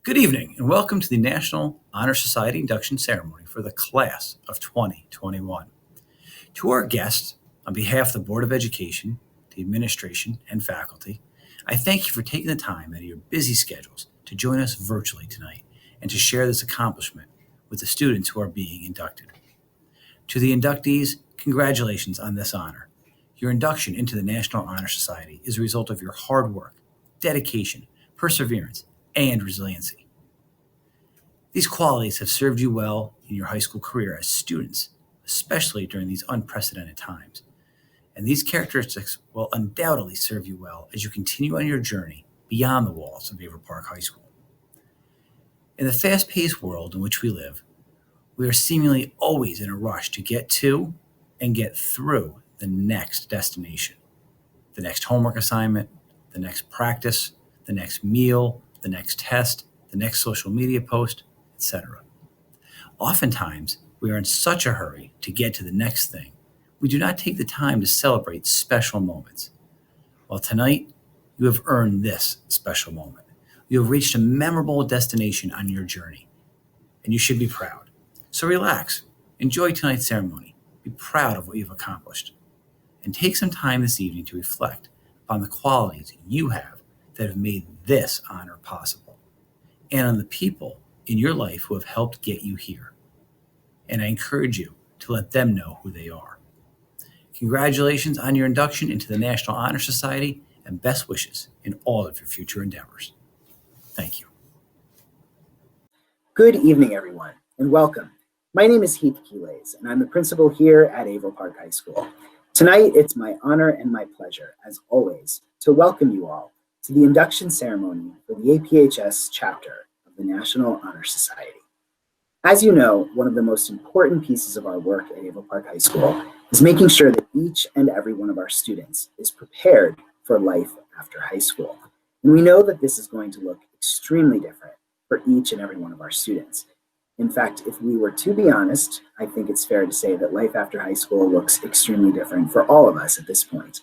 Good evening, and welcome to the National Honor Society Induction Ceremony for the class of 2021. To our guests, on behalf of the Board of Education, the administration, and faculty, I thank you for taking the time out of your busy schedules to join us virtually tonight and to share this accomplishment with the students who are being inducted. To the inductees, congratulations on this honor. Your induction into the National Honor Society is a result of your hard work, dedication, perseverance, and resiliency. These qualities have served you well in your high school career as students, especially during these unprecedented times. And these characteristics will undoubtedly serve you well as you continue on your journey beyond the walls of Averill Park High School. In the fast-paced world in which we live, we are seemingly always in a rush to get to and get through the next destination, the next homework assignment, the next practice, the next meal, the next test, the next social media post, etc. Oftentimes, we are in such a hurry to get to the next thing, we do not take the time to celebrate special moments. Well, tonight, you have earned this special moment. You have reached a memorable destination on your journey, and you should be proud. So relax, enjoy tonight's ceremony, be proud of what you've accomplished, and take some time this evening to reflect upon the qualities you have that have made this honor possible, and on the people in your life who have helped get you here. And I encourage you to let them know who they are. Congratulations on your induction into the National Honor Society, and best wishes in all of your future endeavors. Thank you. Good evening, everyone, and welcome. My name is Heath, and I'm the principal here at Averill Park High School. Tonight, it's my honor and my pleasure, as always, to welcome you all to the induction ceremony for the APHS chapter of the National Honor Society. As you know, one of the most important pieces of our work at Averill Park High School is making sure that each and every one of our students is prepared for life after high school. And we know that this is going to look extremely different for each and every one of our students. In fact, if we were to be honest, I think it's fair to say that life after high school looks extremely different for all of us at this point.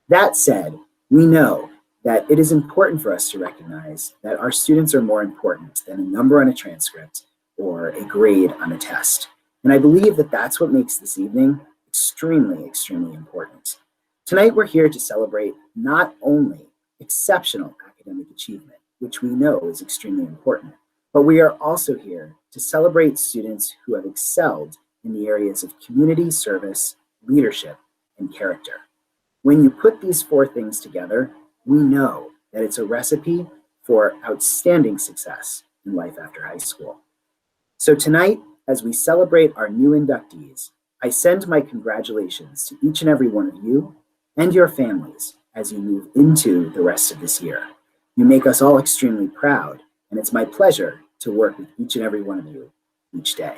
That said, we know that it is important for us to recognize that our students are more important than a number on a transcript or a grade on a test. And I believe that that's what makes this evening extremely, extremely important. Tonight, we're here to celebrate not only exceptional academic achievement, which we know is extremely important, but we are also here to celebrate students who have excelled in the areas of community service, leadership, and character. When you put these four things together, we know that it's a recipe for outstanding success in life after high school. So tonight, as we celebrate our new inductees, I send my congratulations to each and every one of you and your families as you move into the rest of this year. You make us all extremely proud, and it's my pleasure to work with each and every one of you each day.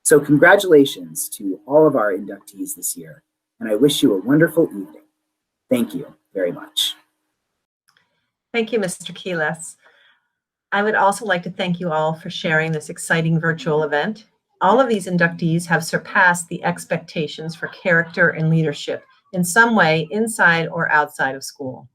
So congratulations to all of our inductees this year, and I wish you a wonderful evening. Thank you very much. Thank you, Mr. Quiles. I would also like to thank you all for sharing this exciting virtual event. All of these inductees have surpassed the expectations for character and leadership in some way inside or outside of school.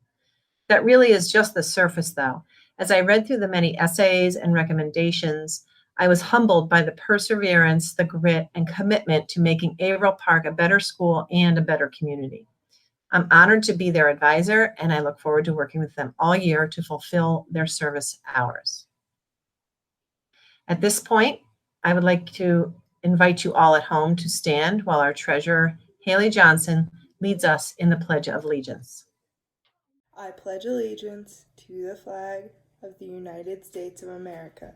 That really is just the surface, though. As I read through the many essays and recommendations, I was humbled by the perseverance, the grit, and commitment to making Averill Park a better school and a better community. I'm honored to be their advisor, and I look forward to working with them all year to fulfill their service hours. At this point, I would like to invite you all at home to stand while our treasurer, Haley Johnson, leads us in the Pledge of Allegiance. I pledge allegiance to the flag of the United States of America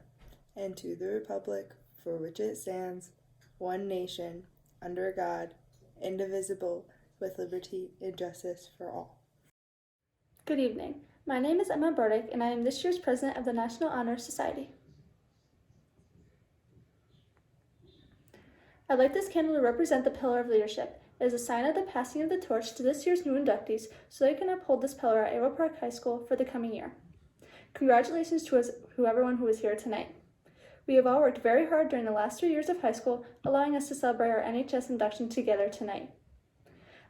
and to the republic for which it stands, one nation, under God, indivisible, with liberty and justice for all. Good evening. My name is Emma Burdick, and I am this year's president of the National Honor Society. I'd like this candle to represent the pillar of leadership. It is a sign of the passing of the torch to this year's new inductees so they can uphold this pillar at Averill Park High School for the coming year. Congratulations to everyone who is here tonight. We have all worked very hard during the last 3 years of high school, allowing us to celebrate our NHS induction together tonight.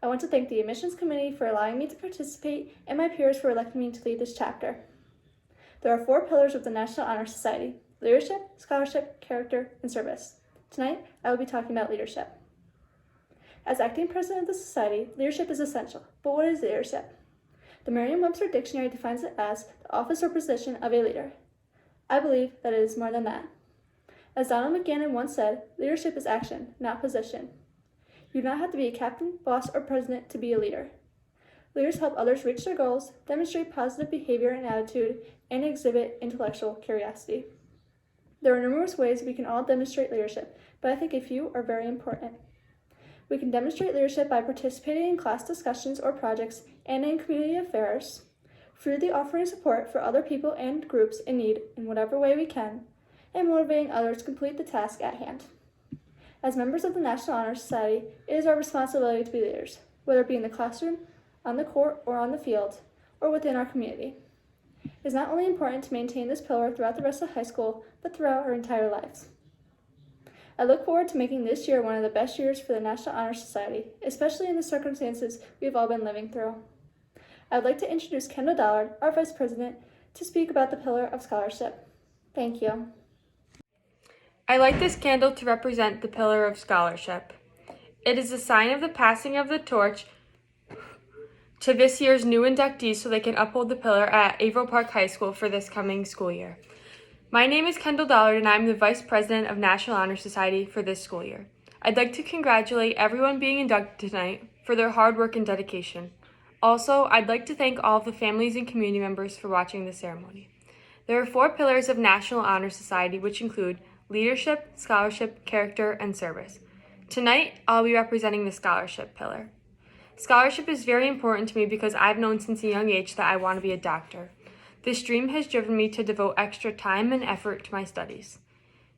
I want to thank the admissions committee for allowing me to participate and my peers for electing me to lead this chapter. There are 4 pillars of the National Honor Society: leadership, scholarship, character, and service. Tonight, I will be talking about leadership. As acting president of the society, leadership is essential. But what is leadership? The Merriam-Webster Dictionary defines it as the office or position of a leader. I believe that it is more than that. As Donald McGannon once said, leadership is action, not position. You do not have to be a captain, boss, or president to be a leader. Leaders help others reach their goals, demonstrate positive behavior and attitude, and exhibit intellectual curiosity. There are numerous ways we can all demonstrate leadership, but I think a few are very important. We can demonstrate leadership by participating in class discussions or projects and in community affairs, freely offering support for other people and groups in need in whatever way we can, and motivating others to complete the task at hand. As members of the National Honor Society, it is our responsibility to be leaders, whether it be in the classroom, on the court, or on the field, or within our community. It is not only important to maintain this pillar throughout the rest of high school, but throughout our entire lives. I look forward to making this year one of the best years for the National Honor Society, especially in the circumstances we've all been living through. I would like to introduce Kendall Dollard, our Vice President, to speak about the Pillar of Scholarship. Thank you. I light this candle to represent the Pillar of Scholarship. It is a sign of the passing of the torch to this year's new inductees so they can uphold the pillar at Averill Park High School for this coming school year. My name is Kendall Dollard, and I'm the Vice President of National Honor Society for this school year. I'd like to congratulate everyone being inducted tonight for their hard work and dedication. Also, I'd like to thank all of the families and community members for watching the ceremony. There are 4 pillars of National Honor Society, which include leadership, scholarship, character, and service. Tonight, I'll be representing the scholarship pillar. Scholarship is very important to me because I've known since a young age that I want to be a doctor. This dream has driven me to devote extra time and effort to my studies.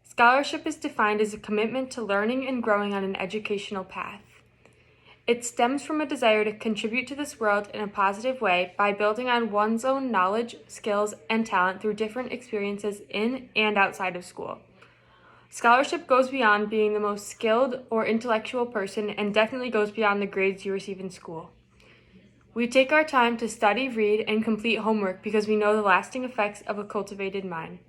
Scholarship is defined as a commitment to learning and growing on an educational path. It stems from a desire to contribute to this world in a positive way by building on one's own knowledge, skills, and talent through different experiences in and outside of school. Scholarship goes beyond being the most skilled or intellectual person and definitely goes beyond the grades you receive in school. We take our time to study, read, and complete homework because we know the lasting effects of a cultivated mind.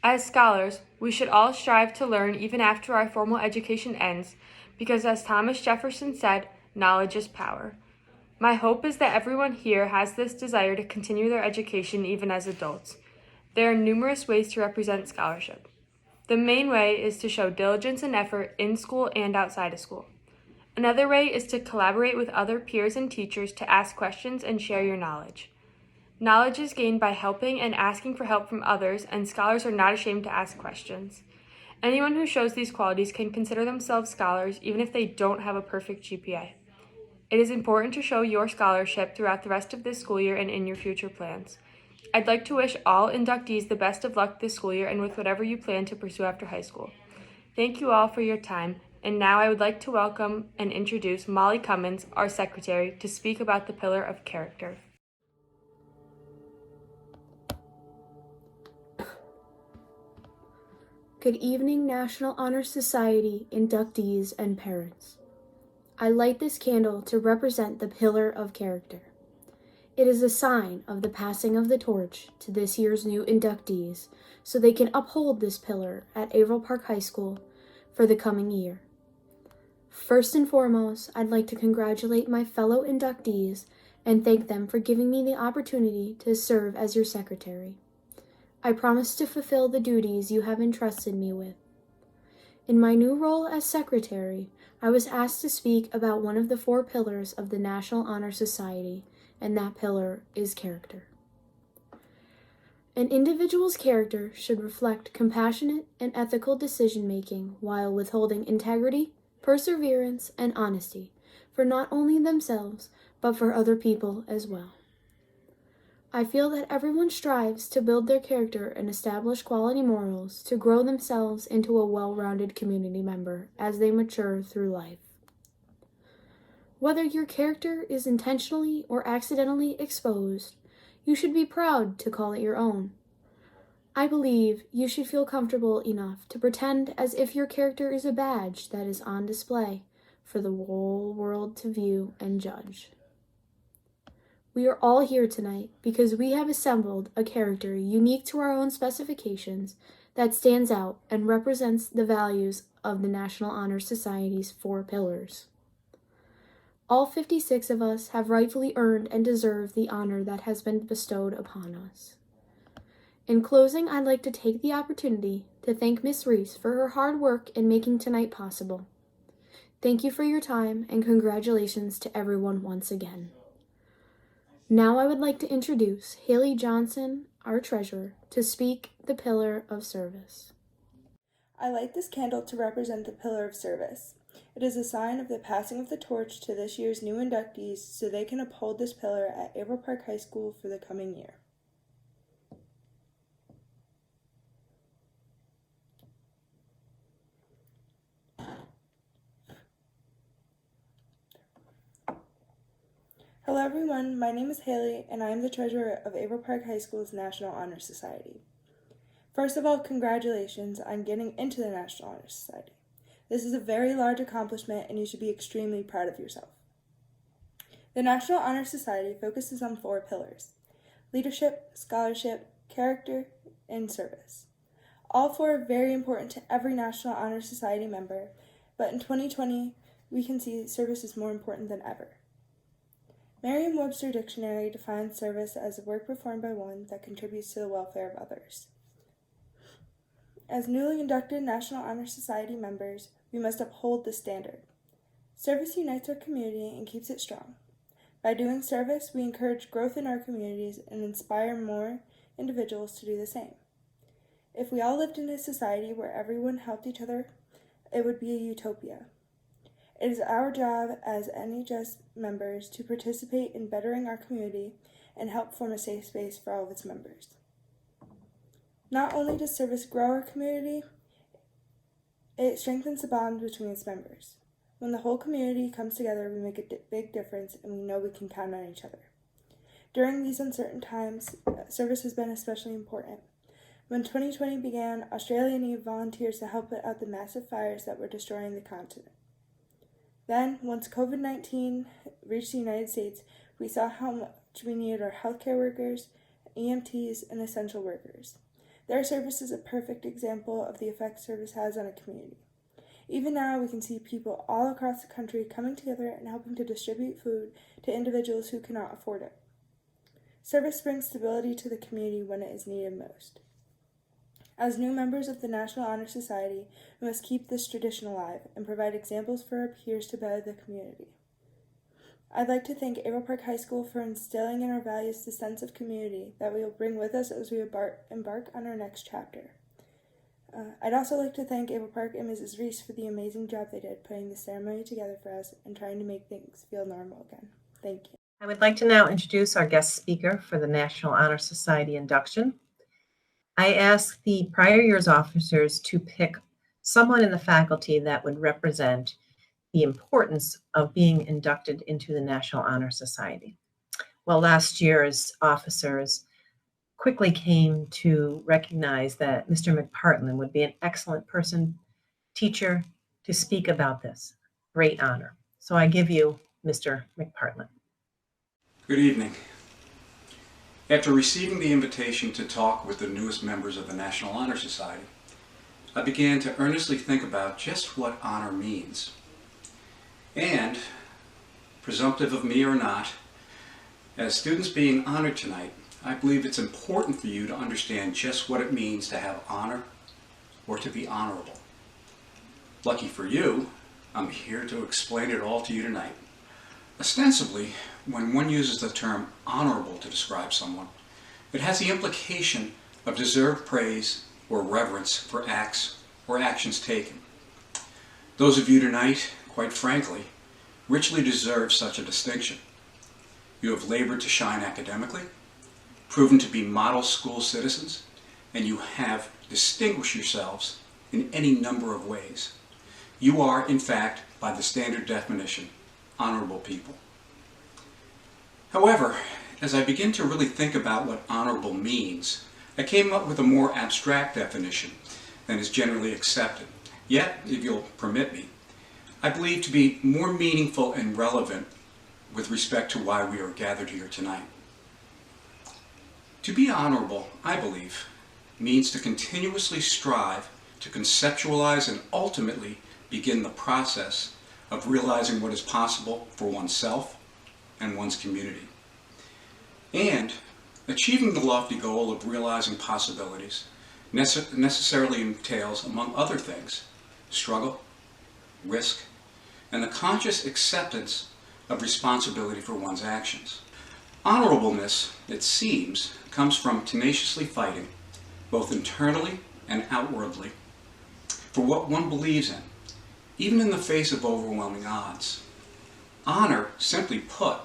As scholars, we should all strive to learn even after our formal education ends because, as Thomas Jefferson said, knowledge is power. My hope is that everyone here has this desire to continue their education even as adults. There are numerous ways to represent scholarship. The main way is to show diligence and effort in school and outside of school. Another way is to collaborate with other peers and teachers to ask questions and share your knowledge. Knowledge is gained by helping and asking for help from others, and scholars are not ashamed to ask questions. Anyone who shows these qualities can consider themselves scholars even if they don't have a perfect GPA. It is important to show your scholarship throughout the rest of this school year and in your future plans. I'd like to wish all inductees the best of luck this school year and with whatever you plan to pursue after high school. Thank you all for your time. And now I would like to welcome and introduce Molly Cummins, our secretary, to speak about the Pillar of Character. Good evening, National Honor Society inductees and parents. I light this candle to represent the Pillar of Character. It is a sign of the passing of the torch to this year's new inductees so they can uphold this pillar at Averill Park High School for the coming year. First and foremost, I'd like to congratulate my fellow inductees and thank them for giving me the opportunity to serve as your secretary. I promise to fulfill the duties you have entrusted me with. In my new role as secretary, I was asked to speak about one of the 4 pillars of the National Honor Society, and that pillar is character. An individual's character should reflect compassionate and ethical decision-making while withholding integrity, perseverance, and honesty for not only themselves, but for other people as well. I feel that everyone strives to build their character and establish quality morals to grow themselves into a well-rounded community member as they mature through life. Whether your character is intentionally or accidentally exposed, you should be proud to call it your own. I believe you should feel comfortable enough to pretend as if your character is a badge that is on display for the whole world to view and judge. We are all here tonight because we have assembled a character unique to our own specifications that stands out and represents the values of the National Honor Society's 4 pillars. All 56 of us have rightfully earned and deserve the honor that has been bestowed upon us. In closing, I'd like to take the opportunity to thank Miss Reese for her hard work in making tonight possible. Thank you for your time and congratulations to everyone once again. Now I would like to introduce Haley Johnson, our treasurer, to speak the Pillar of Service. I light this candle to represent the Pillar of Service. It is a sign of the passing of the torch to this year's new inductees so they can uphold this pillar at Averill Park High School for the coming year. Hello everyone, my name is Haley and I am the treasurer of Averill Park High School's National Honor Society. First of all, congratulations on getting into the National Honor Society. This is a very large accomplishment and you should be extremely proud of yourself. The National Honor Society focuses on 4 pillars: leadership, scholarship, character, and service. All 4 are very important to every National Honor Society member, but in 2020, we can see service is more important than ever. Merriam-Webster Dictionary defines service as a work performed by one that contributes to the welfare of others. As newly inducted National Honor Society members, we must uphold the standard. Service unites our community and keeps it strong. By doing service, we encourage growth in our communities and inspire more individuals to do the same. If we all lived in a society where everyone helped each other, it would be a utopia. It is our job as NHS members to participate in bettering our community and help form a safe space for all of its members. Not only does service grow our community, it strengthens the bond between its members. When the whole community comes together, we make a big difference and we know we can count on each other. During these uncertain times, service has been especially important. When 2020 began, Australia needed volunteers to help put out the massive fires that were destroying the continent. Then, once COVID-19 reached the United States, we saw how much we needed our healthcare workers, EMTs, and essential workers. Their service is a perfect example of the effect service has on a community. Even now, we can see people all across the country coming together and helping to distribute food to individuals who cannot afford it. Service brings stability to the community when it is needed most. As new members of the National Honor Society, we must keep this tradition alive and provide examples for our peers to better the community. I'd like to thank Averill Park High School for instilling in our values the sense of community that we will bring with us as we embark on our next chapter. I'd also like to thank Averill Park and Mrs. Reese for the amazing job they did putting the ceremony together for us and trying to make things feel normal again. Thank you. I would like to now introduce our guest speaker for the National Honor Society induction. I asked the prior year's officers to pick someone in the faculty that would represent the importance of being inducted into the National Honor Society. Well, last year's officers quickly came to recognize that Mr. McPartland would be an excellent teacher to speak about this great honor. So I give you Mr. McPartland. Good evening. After receiving the invitation to talk with the newest members of the National Honor Society, I began to earnestly think about just what honor means. And, presumptive of me or not, as students being honored tonight, I believe it's important for you to understand just what it means to have honor or to be honorable. Lucky for you, I'm here to explain it all to you tonight. Ostensibly, when one uses the term honorable to describe someone, it has the implication of deserved praise or reverence for acts or actions taken. Those of you tonight, quite frankly, richly deserve such a distinction. You have labored to shine academically, proven to be model school citizens, and you have distinguished yourselves in any number of ways. You are, in fact, by the standard definition, honorable people. However, as I begin to really think about what honorable means, I came up with a more abstract definition than is generally accepted. Yet, if you'll permit me, I believe to be more meaningful and relevant with respect to why we are gathered here tonight. To be honorable, I believe, means to continuously strive to conceptualize and ultimately begin the process of realizing what is possible for oneself and one's community. And achieving the lofty goal of realizing possibilities necessarily entails, among other things, struggle, risk, and the conscious acceptance of responsibility for one's actions. Honorableness, it seems, comes from tenaciously fighting, both internally and outwardly, for what one believes in, even in the face of overwhelming odds. Honor, simply put,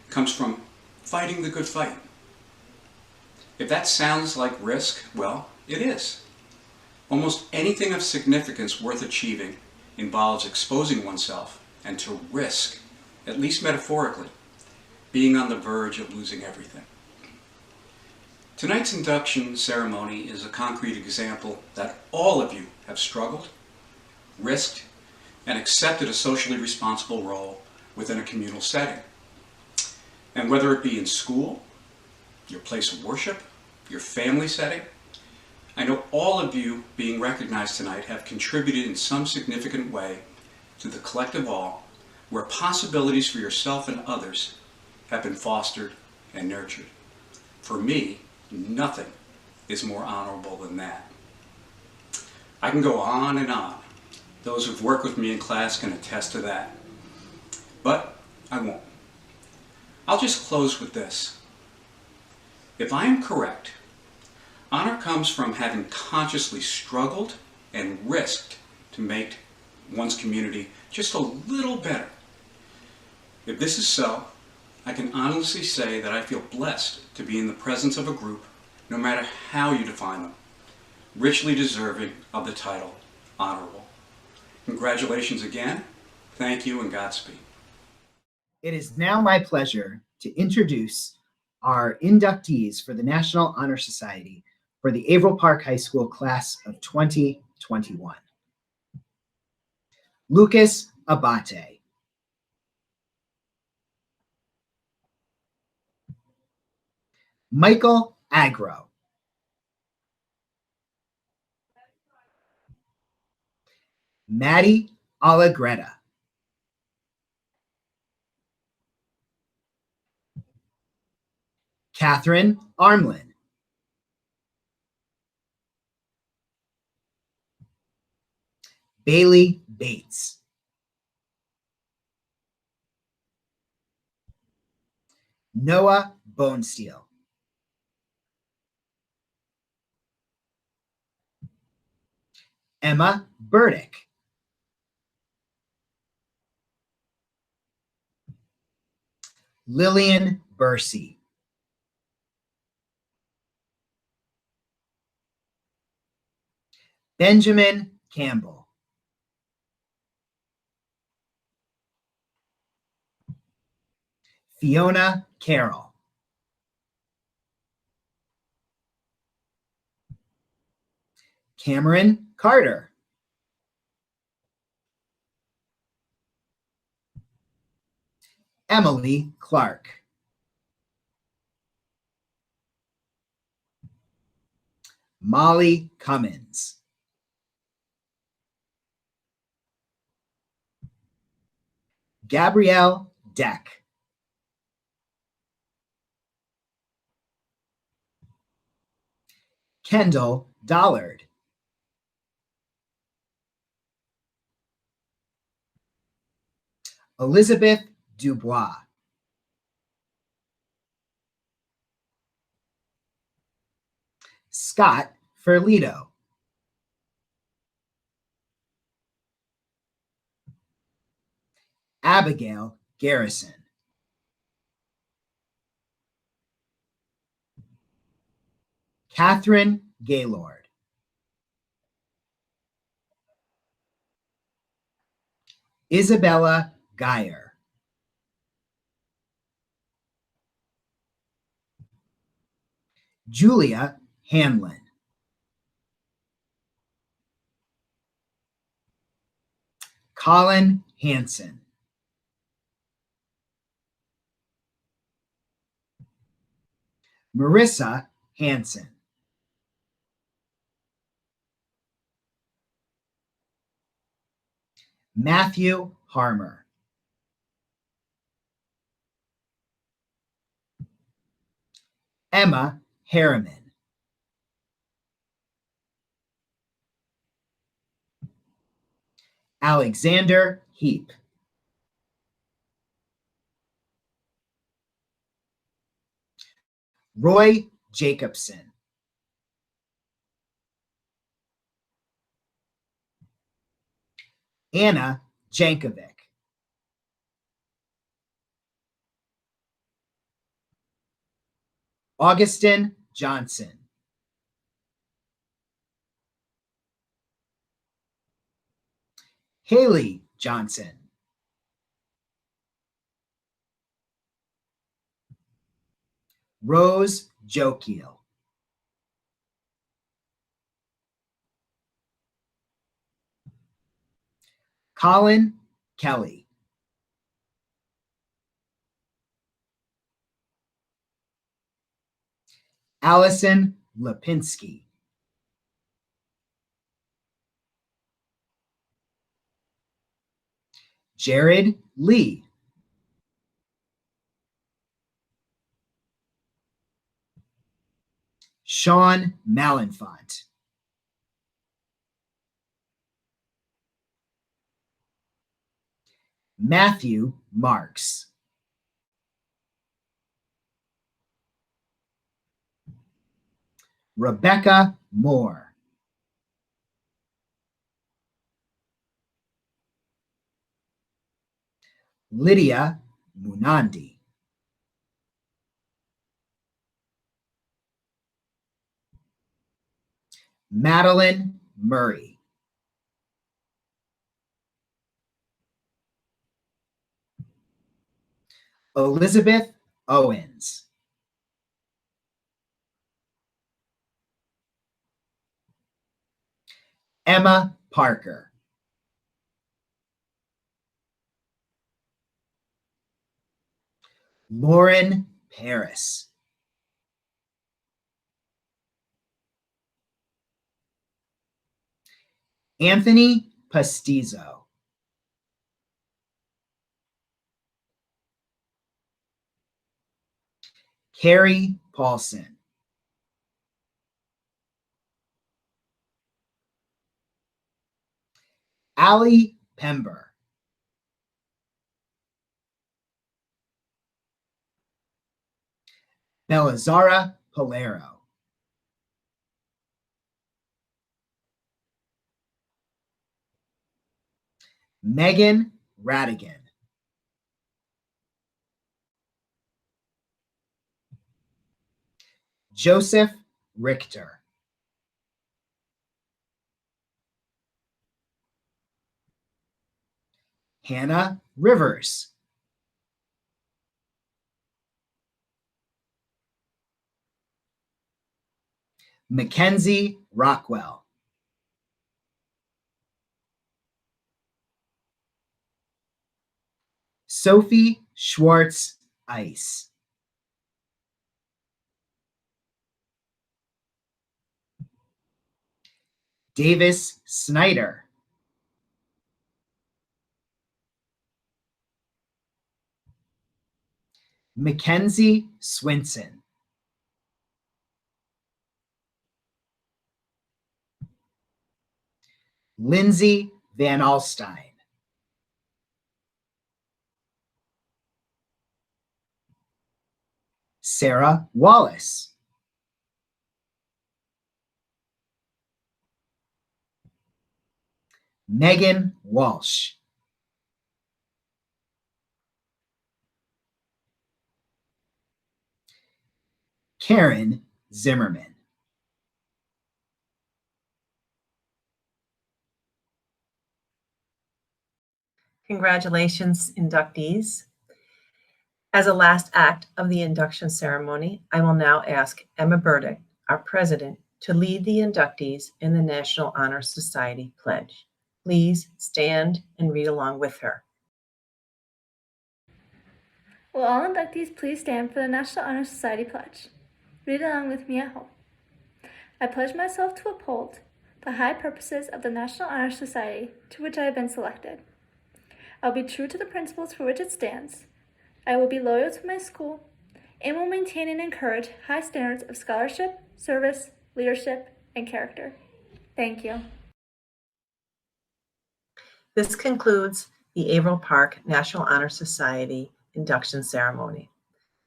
comes from fighting the good fight. If that sounds like risk, well, it is. Almost anything of significance worth achieving involves exposing oneself and to risk, at least metaphorically, being on the verge of losing everything. Tonight's induction ceremony is a concrete example that all of you have struggled, risked, and accepted a socially responsible role within a communal setting. And whether it be in school, your place of worship, your family setting, I know all of you being recognized tonight have contributed in some significant way to the collective all where possibilities for yourself and others have been fostered and nurtured. For me, nothing is more honorable than that. I can go on and on. Those who've worked with me in class can attest to that. But I won't. I'll just close with this. If I am correct, honor comes from having consciously struggled and risked to make one's community just a little better. If this is so, I can honestly say that I feel blessed to be in the presence of a group, no matter how you define them, richly deserving of the title honorable. Congratulations again. Thank you and Godspeed. It is now my pleasure to introduce our inductees for the National Honor Society for the Averill Park High School class of 2021. Lucas Abate. Michael Agro. Maddie Allegretta. Catherine Armlin. Bailey Bates. Noah Bonesteel. Emma Burdick. Lillian Bursey. Benjamin Campbell. Fiona Carroll. Cameron Carter. Emily Clark. Molly Cummins. Gabrielle Deck. Kendall Dollard. Elizabeth Dubois. Scott Ferlito. Abigail Garrison. Catherine Gaylord. Isabella Geyer. Julia Hanlon. Colin Hansen. Marissa Hansen. Matthew Harmer. Emma Harriman. Alexander Heath. Roy Jacobson. Anna Jankovic. Augustin Johnson. Haley Johnson. Rose Jokiel. Colin Kelly. Allison Lipinski. Jared Lee. Sean Malenfant. Matthew Marks. Rebecca Moore. Lydia Munandi. Madeline Murray. Elizabeth Owens. Emma Parker. Lauren Paris. Anthony Pastizo. Carrie Paulson. Allie Pember. Belazara Polero. Megan Radigan. Joseph Richter. Hannah Rivers. Mackenzie Rockwell. Sophie Schwartz Ice. Davis Snyder. Mackenzie Swinson. Lindsay Van Alstyne. Sarah Wallace. Megan Walsh. Karen Zimmerman. Congratulations, inductees. As a last act of the induction ceremony, I will now ask Emma Burdick, our president, to lead the inductees in the National Honor Society Pledge. Please stand and read along with her. Will all inductees please stand for the National Honor Society Pledge? Read along with me at home. I pledge myself to uphold the high purposes of the National Honor Society to which I have been selected. I will be true to the principles for which it stands. I will be loyal to my school and will maintain and encourage high standards of scholarship, service, leadership, and character. Thank you. This concludes the Averill Park National Honor Society induction ceremony.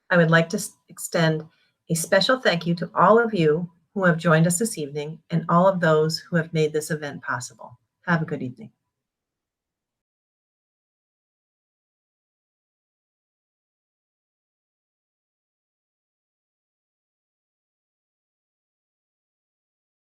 I would like to extend a special thank you to all of you who have joined us this evening and all of those who have made this event possible. Have a good evening.